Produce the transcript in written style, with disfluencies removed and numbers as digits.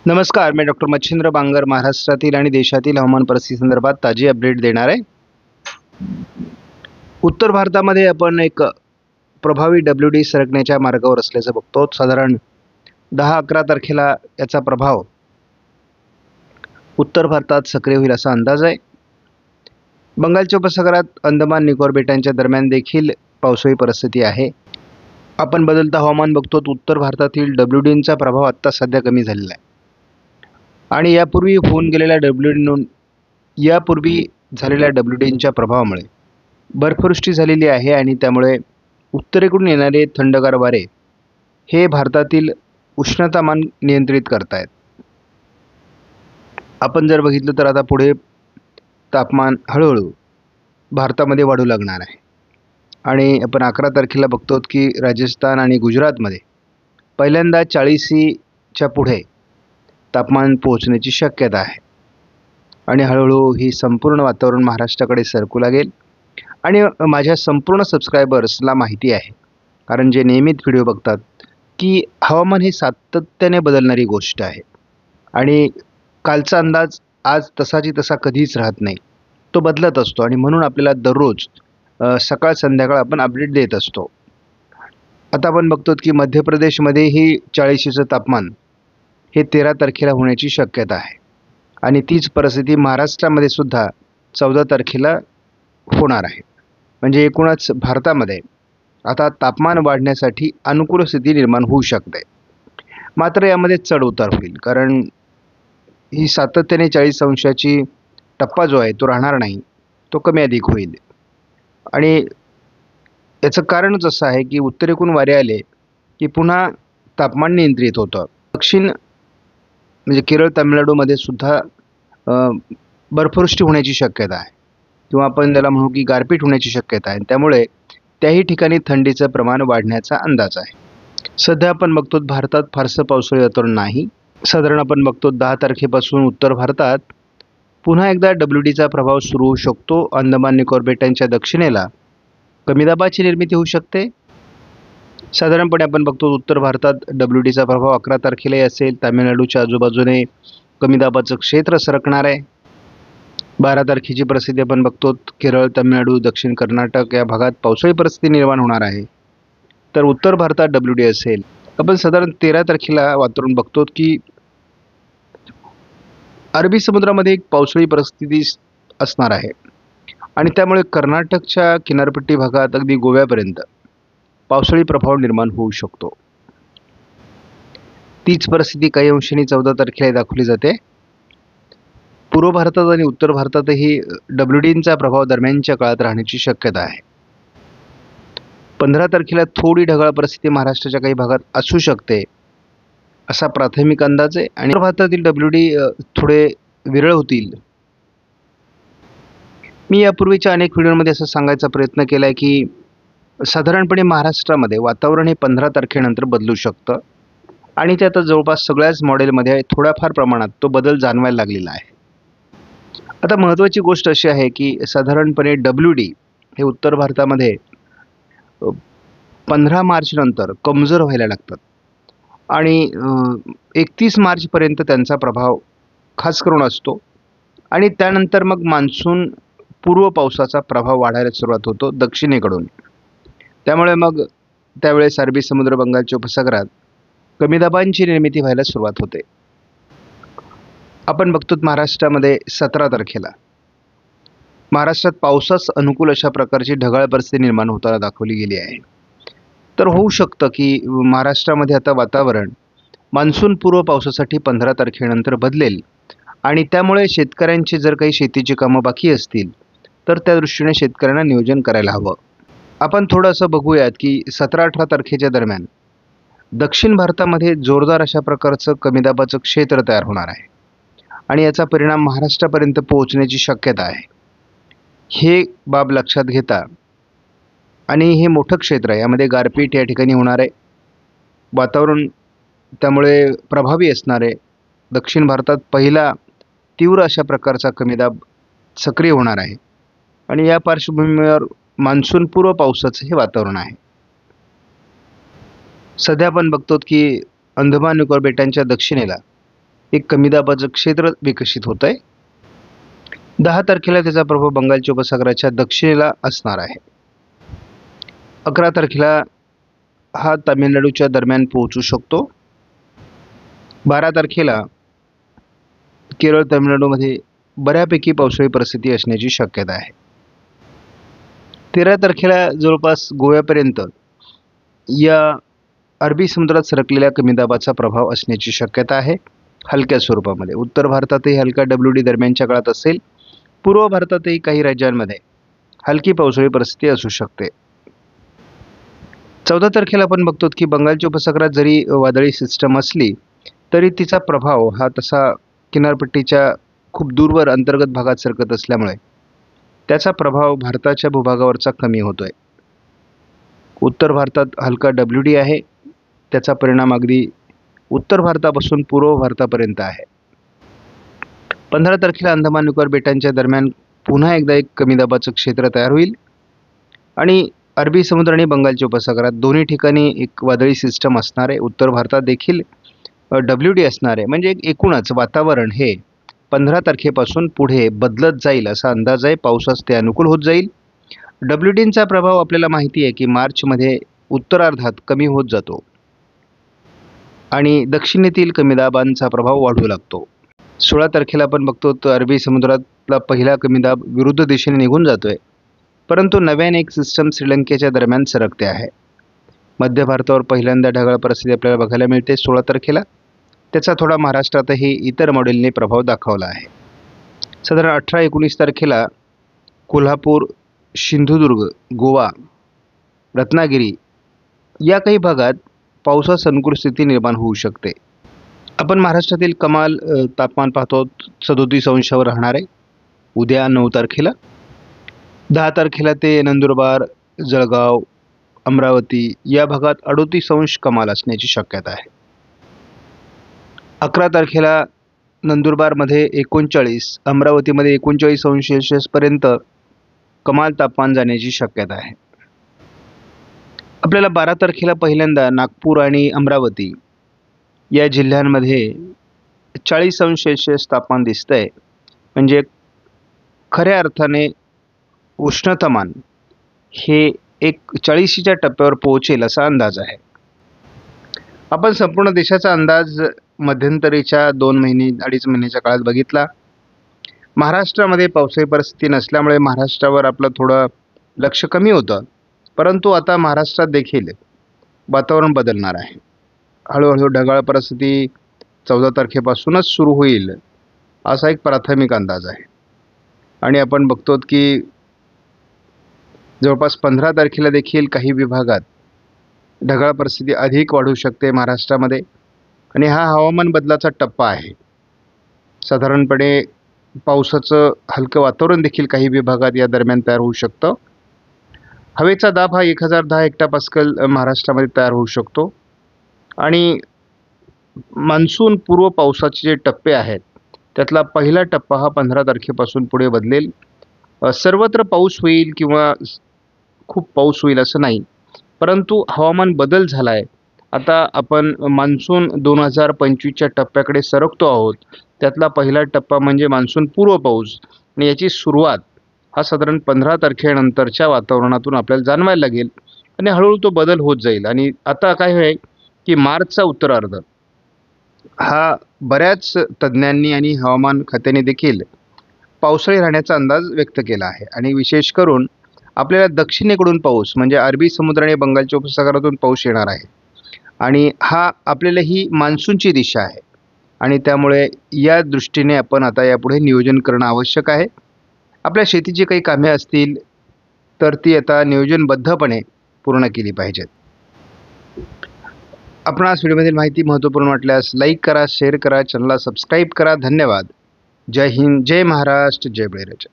नमस्कार, मी डॉक्टर मच्छिंद्र बांगर महाराष्ट्रातील आणि देशातील हवामान परिस्थिती संदर्भात ताजी अपडेट देणार आहे. उत्तर भारतामध्ये आपण एक प्रभावी WD सरकण्याच्या मार्गावर असल्याचं बघतो. साधारण 10-11 तारखेला याचा प्रभाव उत्तर भारतात सक्रिय होईल असा अंदाज आहे. बंगालच्या उपसागरात अंदमान निकोबार बेटांच्या दरम्यान देखील पावसाळी परिस्थिती आहे. आपण बदलता हवामान बघतो. उत्तर भारतातील WDचा प्रभाव आत्ता सध्या कमी झालेला आहे आणि यापूर्वी होऊन गेलेल्या झालेल्या WDच्या प्रभावामुळे बर्फवृष्टी झालेली आहे आणि त्यामुळे उत्तरेकडून येणारे थंडगार वारे हे भारतातील उष्णतामान नियंत्रित करतायत. आपण जर बघितलं तर आता पुढे तापमान हळूहळू भारतामध्ये वाढू लागणार आहे आणि आपण 11 तारखेला बघतो की राजस्थान आणि गुजरातमध्ये पहिल्यांदा 40च्या पुढे तापमान पोहोचण्याची शक्यता आहे आणि हळूहळू ही संपूर्ण वातावरण महाराष्ट्राकडे सरकू लागेल. आणि माझ्या संपूर्ण सबस्क्रायबर्सला माहिती आहे, कारण जे नियमित व्हिडिओ बघतात, की हवामान ही सातत्याने बदलणारी गोष्ट आहे आणि कालचा अंदाज आज तसाची तसा कधीच राहत नाही, तो बदलत असतो आणि म्हणून आपल्याला दररोज सकाळ संध्याकाळ आपण अपडेट देत असतो. आता आपण बघतो की मध्य प्रदेशमध्येही 40चं तापमान हे 13 तारखेला होण्याची शक्यता आहे आणि तीच परिस्थिती महाराष्ट्रामध्ये सुद्धा 14 तारखेला होणार आहे. म्हणजे एकूणच भारतामध्ये आता तापमान वाढण्यासाठी अनुकूल स्थिती निर्माण होऊ शकते. मात्र यामध्ये चढ उतार होईल, कारण ही सातत्याने 40 अंशाची टप्पा जो आहे तो राहणार नाही, तो कमी अधिक होईल. आणि याचं कारणच असं आहे की उत्तरेकडून वारे आले की पुन्हा तापमान नियंत्रित होतं. दक्षिण म्हणजे केरळ, तामिळनाडूमध्ये सुद्धा बर्फवृष्टी होण्याची शक्यता आहे किंवा आपण त्याला म्हणू की गारपीट होण्याची शक्यता आहे. त्यामुळे त्याही ठिकाणी थंडीचं प्रमाण वाढण्याचा अंदाज आहे. सध्या आपण बघतो भारतात फारसं पावसाळी वातावरण नाही. साधारण आपण बघतो 10 तारखेपासून उत्तर भारतात पुन्हा एकदा WDचा प्रभाव सुरू होऊ शकतो. अंदमान निकोबार बेटांच्या दक्षिणेला कमी दाबाची निर्मिती होऊ शकते. साधारणपणे आपण बघतो उत्तर भारतात WDचा प्रभाव 11 तारखेलाही असेल. तामिळनाडूच्या आजूबाजूने कमी दाबाचं क्षेत्र सरकणार आहे. 12 तारखेची परिस्थिती आपण बघतो केरळ, तामिळनाडू, दक्षिण कर्नाटक या भागात पावसाळी परिस्थिती निर्माण होणार आहे. तर उत्तर भारतात WD असेल. आपण साधारण 13 तारखेला वातावरण बघतो की अरबी समुद्रामध्ये एक पावसाळी परिस्थिती असणार आहे आणि त्यामुळे कर्नाटकच्या किनारपट्टी भागात अगदी गोव्यापर्यंत पावसाळी प्रभाव निर्माण होऊ शकतो. तीच परिस्थिती काही अंशांनी 14 तारखेला दाखवली जाते. पूर्व भारतात आणि उत्तर भारतातही WDचा प्रभाव दरम्यानच्या काळात राहण्याची शक्यता आहे. 15 तारखेला थोडी ढगाळ परिस्थिती महाराष्ट्राच्या काही भागात असू शकते असा प्राथमिक अंदाज आहे आणि भारतातील WD थोडे विरळ होतील. मी यापूर्वीच्या अनेक व्हिडिओमध्ये असं सांगायचा प्रयत्न केला आहे की साधारणपणे महाराष्ट्रामध्ये वातावरण हे 15 तारखेनंतर बदलू शकतं आणि ते आता जवळपास सगळ्याच मॉडेलमध्ये थोड्याफार प्रमाणात तो बदल जाणवायला लागलेला आहे. आता महत्त्वाची गोष्ट अशी आहे की साधारणपणे WD हे उत्तर भारतामध्ये 15 मार्चनंतर कमजोर व्हायला लागतात आणि 31 मार्चपर्यंत त्यांचा प्रभाव खास करून असतो आणि त्यानंतर मग मान्सून पूर्व पावसाचा प्रभाव वाढायला सुरुवात होतो दक्षिणेकडून. त्यामुळे मग त्यावेळेस अरबी समुद्र, बंगालच्या उपसागरात कमी दाबांची निर्मिती व्हायला सुरुवात होते. आपण बघतो महाराष्ट्रामध्ये 17 तारखेला महाराष्ट्रात पावसास अनुकूल अशा प्रकारची ढगाळ परिस्थिती निर्माण होताना दाखवली गेली आहे. तर होऊ शकतं की महाराष्ट्रामध्ये आता वातावरण मान्सून पूर्व पावसासाठी 15 तारखेनंतर बदलेल आणि त्यामुळे शेतकऱ्यांची जर काही शेतीची कामं बाकी असतील तर त्या दृष्टीने शेतकऱ्यांना नियोजन करायला हवं. आपण थोडंसं बघूयात की 17-18 तारखेच्या दरम्यान दक्षिण भारतामध्ये जोरदार अशा प्रकारचं कमी दाबाचं क्षेत्र तयार होणार आहे आणि याचा परिणाम महाराष्ट्रापर्यंत पोहोचण्याची शक्यता आहे. हे बाब लक्षात घेता आणि हे मोठं क्षेत्र आहे, यामध्ये गारपीट या ठिकाणी होणार आहे. वातावरण त्यामुळे प्रभावी असणार आहे. दक्षिण भारतात पहिला तीव्र अशा प्रकारचा कमी दाब सक्रिय होणार आहे आणि या पार्श्वभूमीवर मान्सून पूर्व पावसाचं हे वातावरण आहे. सध्या आपण बघतो की अंदमान निकोबार बेटांच्या दक्षिणेला एक कमी दाबाचं क्षेत्र विकसित होत आहे. 10 तारखेला त्याचा प्रभाव बंगालच्या उपसागराच्या दक्षिणेला असणार आहे. 11 तारखेला हा तामिळनाडूच्या दरम्यान पोहोचू शकतो. 12 तारखेला केरळ तामिळनाडूमध्ये बऱ्यापैकी पावसाळी परिस्थिती असण्याची शक्यता आहे. 13 तारखेला जवळपास गोव्यापर्यंत या अरबी समुद्रात सरकलेल्या कमी दाबाचा प्रभाव असण्याची शक्यता आहे हलक्या स्वरूपामध्ये. उत्तर भारतातही हलका WD दरम्यानच्या काळात असेल. पूर्व भारतातही काही राज्यांमध्ये हलकी पावसाळी परिस्थिती असू शकते. 14 तारखेला आपण बघतो की बंगालच्या उपसागरात जरी वादळी सिस्टम असली तरी तिचा प्रभाव हा तसा किनारपट्टीच्या खूप दूरवर अंतर्गत भागात सरकत असल्यामुळे त्याचा प्रभाव भारताच्या भूभागावरचा कमी होतोय. उत्तर भारतात हलका WD आहे. त्याचा परिणाम अगदी उत्तर भारतापासून पूर्व भारतापर्यंत आहे. 15 तारखेला अंदमान निकोबार बेटांच्या दरम्यान पुन्हा एकदा एक कमी दाबाचं क्षेत्र तयार होईल आणि अरबी समुद्र आणि बंगालच्या उपसागरात दोन्ही ठिकाणी एक वादळी सिस्टम असणार आहे. उत्तर भारतात देखील WD असणार आहे. म्हणजे एकूणच वातावरण हे 15 तारखेपासून पुढे बदलत जाईल असा अंदाज आहे. पावसास ते अनुकूल होत जाईल. WDचा प्रभाव आपल्याला माहिती आहे की मार्चमध्ये उत्तरार्धात कमी होत जातो आणि दक्षिणेतील कमी दाबांचा प्रभाव वाढू लागतो. 16 तारखेला आपण बघतो तर अरबी समुद्रातला पहिला कमी दाब विरुद्ध दिशेने निघून जातोय, परंतु नव्याने एक सिस्टम श्रीलंकेच्या दरम्यान सरकते आहे. मध्य भारतावर पहिल्यांदा ढगाळ परिस्थिती आपल्याला बघायला मिळते 16 तारखेला. त्याचा थोडा महाराष्ट्रातही इतर मॉडेलने प्रभाव दाखवला आहे. साधारण 18-19 तारखेला कोल्हापूर, सिंधुदुर्ग, गोवा, रत्नागिरी या काही भागात पावसास अनुकूल स्थिती निर्माण होऊ शकते. आपण महाराष्ट्रातील कमाल तापमान पाहतो 37 अंशावर राहणार आहे उद्या 9 तारखेला. 10 तारखेला ते नंदुरबार, जळगाव, अमरावती या भागात 38 अंश कमाल असण्याची शक्यता आहे. 11 तारखेला नंदुरबारमध्ये 39, अमरावतीमध्ये 39 अंश सेल्सिअसपर्यंत कमाल तापमान जाण्याची शक्यता आहे. आपल्याला 12 तारखेला पहिल्यांदा नागपूर आणि अमरावती या जिल्ह्यांमध्ये 40 अंश सेल्सिअस तापमान दिसतंय. म्हणजे खऱ्या अर्थाने उष्णतामान हे एक 40च्या टप्प्यावर पोहोचेल असा अंदाज आहे. आपण संपूर्ण देशाचा अंदाज मध्यंतरीच्या 2 महिने 2.5 महिन्याच्या काळात बघितला. महाराष्ट्रामध्ये पावसाळी परिस्थिती नसल्यामुळे महाराष्ट्रावर आपलं थोडं लक्ष कमी होतं, परंतु आता महाराष्ट्रात देखील वातावरण बदलणार आहे. हळूहळू ढगाळ परिस्थिती 14 तारखेपासूनच सुरू होईल असा एक प्राथमिक अंदाज आहे. आणि आपण बघतो की जवळपास 15 तारखेला देखील काही विभागात ढगाळ परिस्थिती अधिक वाढू शकते महाराष्ट्रामध्ये. आणि हा हवामान बदलाचा टप्पा आहे. साधारणपणे पावसाचं हलकं वातावरण देखील काही विभागात या दरम्यान तयार होऊ शकतं. हवेचा दाब हा 1010 हेक्टोपास्कल महाराष्ट्रामध्ये तयार होऊ शकतो. आणि मान्सून पूर्व पावसाचे जे टप्पे आहेत त्यातला पहिला टप्पा हा 15 तारखेपासून पुढे बदलेल. सर्वत्र पाऊस होईल किंवा खूप पाऊस होईल असं नाही, परंतु हवामान बदल झाला आहे. आता आपण मान्सून 2025च्या टप्प्याकडे सरकतो आहोत. त्यातला पहिला टप्पा म्हणजे मान्सून पूर्व पाऊस आणि याची सुरुवात हा साधारण 15 तारखेनंतरच्या वातावरणातून आपल्याला जाणवायला लागेल आणि हळूहळू तो बदल होत जाईल. आणि आता काय आहे की मार्चचा उत्तरार्ध हा बऱ्याच तज्ज्ञांनी आणि हवामान खात्याने देखील पावसाळी राहण्याचा अंदाज व्यक्त केला आहे. आणि विशेष करून आपल्याला दक्षिणेकडून पाऊस म्हणजे अरबी समुद्र आणि बंगालच्या उपसागरातून पाऊस येणार आहे आणि हा आपल्याला ही मान्सूनची दिशा आहे. आणि त्यामुळे या दृष्टीने आपण आता यापुढे नियोजन करणं आवश्यक आहे. आपल्या शेतीची काही कामे असतील तर ती आता नियोजनबद्धपणे पूर्ण केली पाहिजेत. आपणास व्हिडिओमधील माहिती महत्त्वपूर्ण वाटल्यास लाईक करा, शेअर करा, चॅनलला सबस्क्राईब करा. धन्यवाद. जय हिंद, जय महाराष्ट्र, जय बळीराजा.